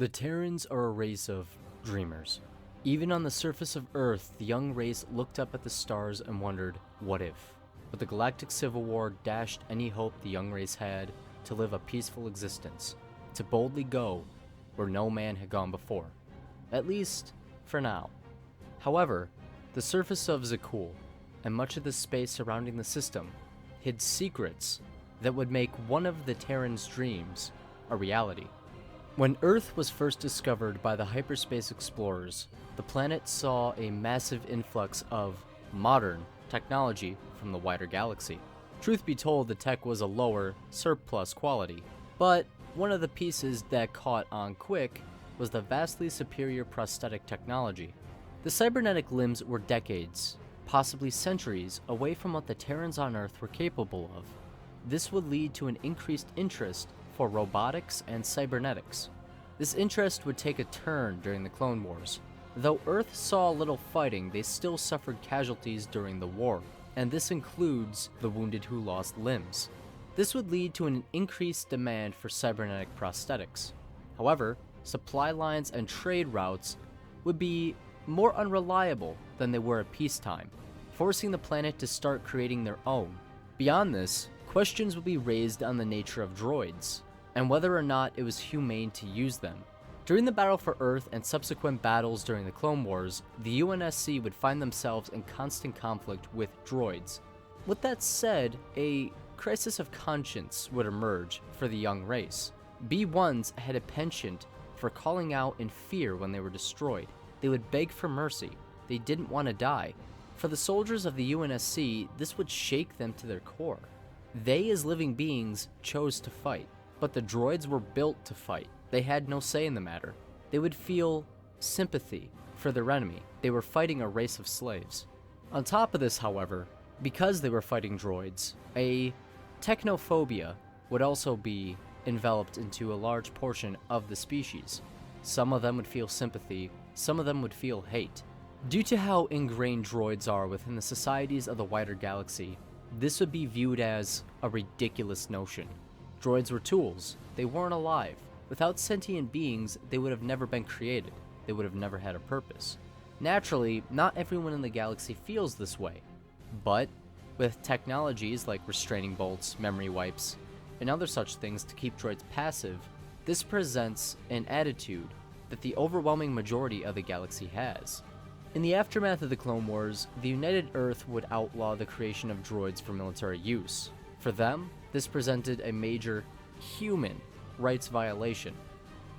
The Terrans are a race of dreamers. Even on the surface of Earth, the young race looked up at the stars and wondered, what if? But the galactic civil war dashed any hope the young race had to live a peaceful existence, to boldly go where no man had gone before. At least, for now. However, the surface of Zakul, and much of the space surrounding the system, hid secrets that would make one of the Terrans' dreams a reality. When Earth was first discovered by the hyperspace explorers, the planet saw a massive influx of modern technology from the wider galaxy. Truth be told, the tech was a lower, surplus quality, but one of the pieces that caught on quick was the vastly superior prosthetic technology. The cybernetic limbs were decades, possibly centuries, away from what the Terrans on Earth were capable of. This would lead to an increased interest for robotics and cybernetics. This interest would take a turn during the Clone Wars. Though Earth saw little fighting, they still suffered casualties during the war, and this includes the wounded who lost limbs. This would lead to an increased demand for cybernetic prosthetics. However, supply lines and trade routes would be more unreliable than they were at peacetime, forcing the planet to start creating their own. Beyond this, questions would be raised on the nature of droids, and whether or not it was humane to use them. During the battle for Earth and subsequent battles during the Clone Wars, the UNSC would find themselves in constant conflict with droids. With that said, a crisis of conscience would emerge for the young race. B1s had a penchant for calling out in fear when they were destroyed. They would beg for mercy. They didn't want to die. For the soldiers of the UNSC, this would shake them to their core. They, as living beings, chose to fight, but the droids were built to fight. They had no say in the matter. They would feel sympathy for their enemy. They were fighting a race of slaves. On top of this, however, because they were fighting droids, a technophobia would also be enveloped into a large portion of the species. Some of them would feel sympathy, some of them would feel hate. Due to how ingrained droids are within the societies of the wider galaxy, this would be viewed as a ridiculous notion. Droids were tools. They weren't alive. Without sentient beings, they would have never been created. They would have never had a purpose. Naturally, not everyone in the galaxy feels this way. But with technologies like restraining bolts, memory wipes, and other such things to keep droids passive, this presents an attitude that the overwhelming majority of the galaxy has. In the aftermath of the Clone Wars, the United Earth would outlaw the creation of droids for military use. For them, this presented a major human rights violation.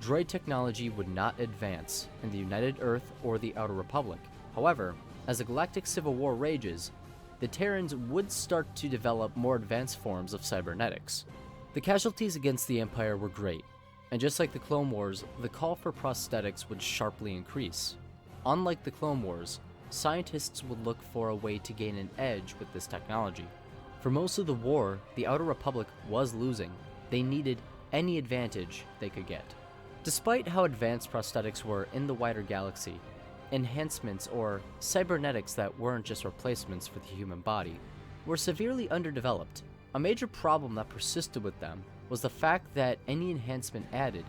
Droid technology would not advance in the United Earth or the Outer Republic. However, as the galactic civil war rages, the Terrans would start to develop more advanced forms of cybernetics. The casualties against the Empire were great, and just like the Clone Wars, the call for prosthetics would sharply increase. Unlike the Clone Wars, scientists would look for a way to gain an edge with this technology. For most of the war, the Outer Republic was losing. They needed any advantage they could get. Despite how advanced prosthetics were in the wider galaxy, enhancements or cybernetics that weren't just replacements for the human body were severely underdeveloped. A major problem that persisted with them was the fact that any enhancement added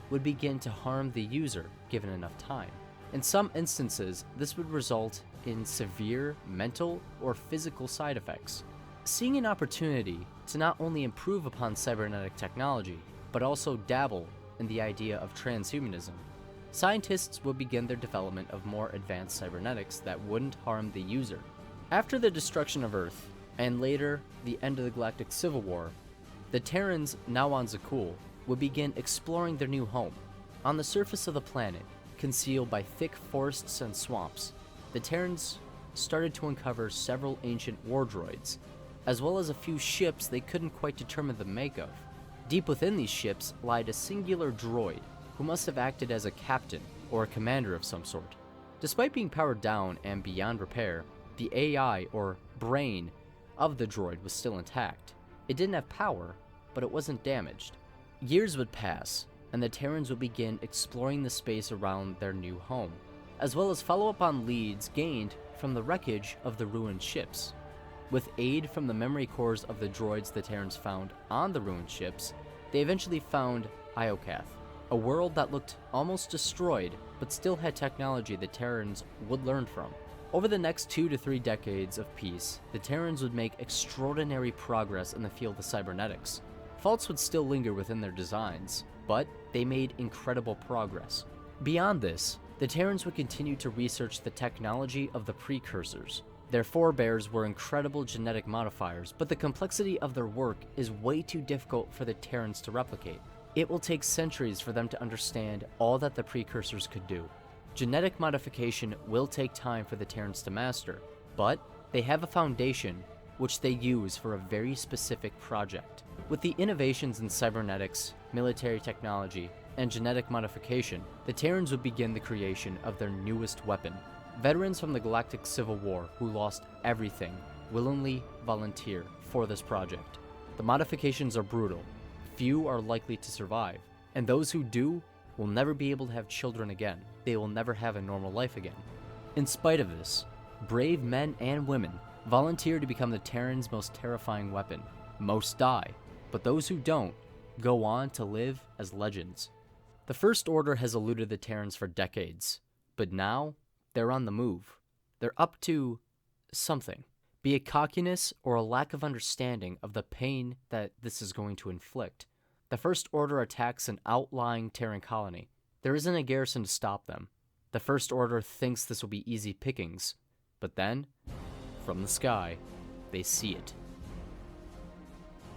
would begin to harm the user given enough time. In some instances, this would result in severe mental or physical side effects. Seeing an opportunity to not only improve upon cybernetic technology, but also dabble in the idea of transhumanism, scientists would begin their development of more advanced cybernetics that wouldn't harm the user. After the destruction of Earth, and later the end of the Galactic Civil War, the Terrans, now on Zakul, would begin exploring their new home. On the surface of the planet, concealed by thick forests and swamps, the Terrans started to uncover several ancient war droids, as well as a few ships they couldn't quite determine the make of. Deep within these ships lied a singular droid, who must have acted as a captain or a commander of some sort. Despite being powered down and beyond repair, the AI, or brain, of the droid was still intact. It didn't have power, but it wasn't damaged. Years would pass, and the Terrans would begin exploring the space around their new home, as well as follow up on leads gained from the wreckage of the ruined ships. With aid from the memory cores of the droids the Terrans found on the ruined ships, they eventually found Iokath, a world that looked almost destroyed, but still had technology the Terrans would learn from. Over the next 2 to 3 decades of peace, the Terrans would make extraordinary progress in the field of cybernetics. Faults would still linger within their designs, but they made incredible progress. Beyond this, the Terrans would continue to research the technology of the precursors. Their forebears were incredible genetic modifiers, but the complexity of their work is way too difficult for the Terrans to replicate. It will take centuries for them to understand all that the precursors could do. Genetic modification will take time for the Terrans to master, but they have a foundation which they use for a very specific project. With the innovations in cybernetics, military technology, and genetic modification, the Terrans would begin the creation of their newest weapon. Veterans from the Galactic Civil War who lost everything willingly volunteer for this project. The modifications are brutal, few are likely to survive, and those who do will never be able to have children again. They will never have a normal life again. In spite of this, brave men and women volunteer to become the Terrans' most terrifying weapon. Most die, but those who don't go on to live as legends. The First Order has eluded the Terrans for decades, but now they're on the move. They're up to something, be it cockiness or a lack of understanding of the pain that this is going to inflict. The First Order attacks an outlying Terran colony. There isn't a garrison to stop them. The First Order thinks this will be easy pickings, but then, from the sky, they see it.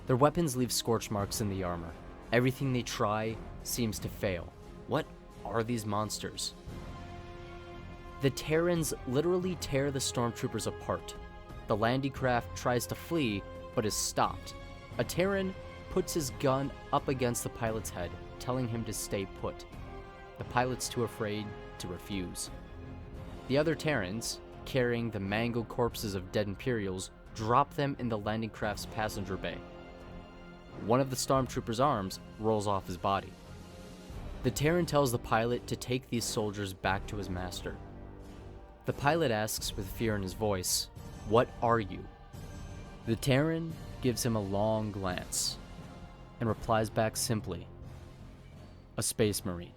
Their weapons leave scorch marks in the armor. Everything they try seems to fail. What are these monsters? The Terrans literally tear the stormtroopers apart. The landing craft tries to flee, but is stopped. A Terran puts his gun up against the pilot's head, telling him to stay put. The pilot's too afraid to refuse. The other Terrans, carrying the mangled corpses of dead Imperials, drop them in the landing craft's passenger bay. One of the stormtrooper's arms rolls off his body. The Terran tells the pilot to take these soldiers back to his master. The pilot asks with fear in his voice, "What are you?" The Terran gives him a long glance and replies back simply, "A space marine."